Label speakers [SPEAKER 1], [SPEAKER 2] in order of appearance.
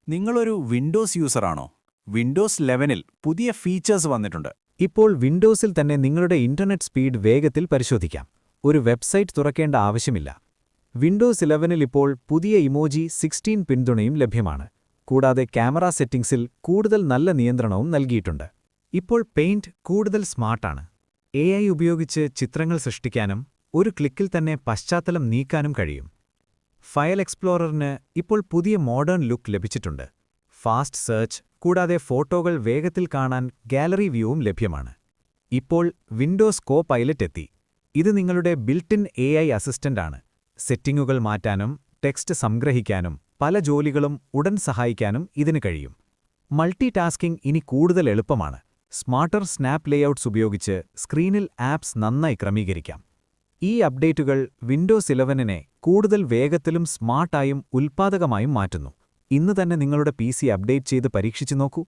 [SPEAKER 1] നിങ്ങളൊരു Windows യൂസറാണോ? Windows 11-ൽ പുതിയ features വന്നിട്ടുണ്ട്.
[SPEAKER 2] ഇപ്പോൾ വിൻഡോസിൽ തന്നെ നിങ്ങളുടെ ഇന്റർനെറ്റ് സ്പീഡ് വേഗത്തിൽ പരിശോധിക്കാം. ഒരു വെബ്സൈറ്റ് തുറക്കേണ്ട ആവശ്യമില്ല. വിൻഡോസ് 11-ൽ ഇപ്പോൾ പുതിയ ഇമോജി 16 പിന്തുണയും ലഭ്യമാണ്. കൂടാതെ ക്യാമറ സെറ്റിംഗ്സിൽ കൂടുതൽ നല്ല നിയന്ത്രണവും നൽകിയിട്ടുണ്ട്. ഇപ്പോൾ പെയിന്റ് കൂടുതൽ സ്മാർട്ടാണ്. AI ഉപയോഗിച്ച് ചിത്രങ്ങൾ സൃഷ്ടിക്കാനും ഒരു ക്ലിക്കിൽ തന്നെ പശ്ചാത്തലം നീക്കാനും കഴിയും. ഫയൽ എക്സ്പ്ലോററിന് ഇപ്പോൾ പുതിയ മോഡേൺ ലുക്ക് ലഭിച്ചിട്ടുണ്ട്. ഫാസ്റ്റ് സെർച്ച് കൂടാതെ ഫോട്ടോകൾ വേഗത്തിൽ കാണാൻ ഗാലറി വ്യൂവും ലഭ്യമാണ്. ഇപ്പോൾ വിൻഡോസ് കോ-പൈലറ്റ് എത്തി. ഇത് നിങ്ങളുടെ ബിൽറ്റ്-ഇൻ AI അസിസ്റ്റന്റാണ്. സെറ്റിംഗുകൾ മാറ്റാനും ടെക്സ്റ്റ് സംഗ്രഹിക്കാനും പല ജോലികളും ഉടൻ സഹായിക്കാനും ഇതിന് കഴിയും. മൾട്ടി ടാസ്കിംഗ് ഇനി കൂടുതൽ എളുപ്പമാണ്. സ്മാർട്ടർ സ്നാപ്പ് ലേഔട്ട്സ് ഉപയോഗിച്ച് സ്ക്രീനിൽ ആപ്സ് നന്നായി ക്രമീകരിക്കാം. ഈ അപ്ഡേറ്റുകൾ വിൻഡോസ് 11-നെ കൂടുതൽ വേഗത്തിലും സ്മാർട്ടായും ഉൽപ്പാദകമായും മാറ്റുന്നു. ഇന്ന് തന്നെ നിങ്ങളുടെ PC അപ്ഡേറ്റ് ചെയ്ത് പരീക്ഷിച്ചു നോക്കൂ.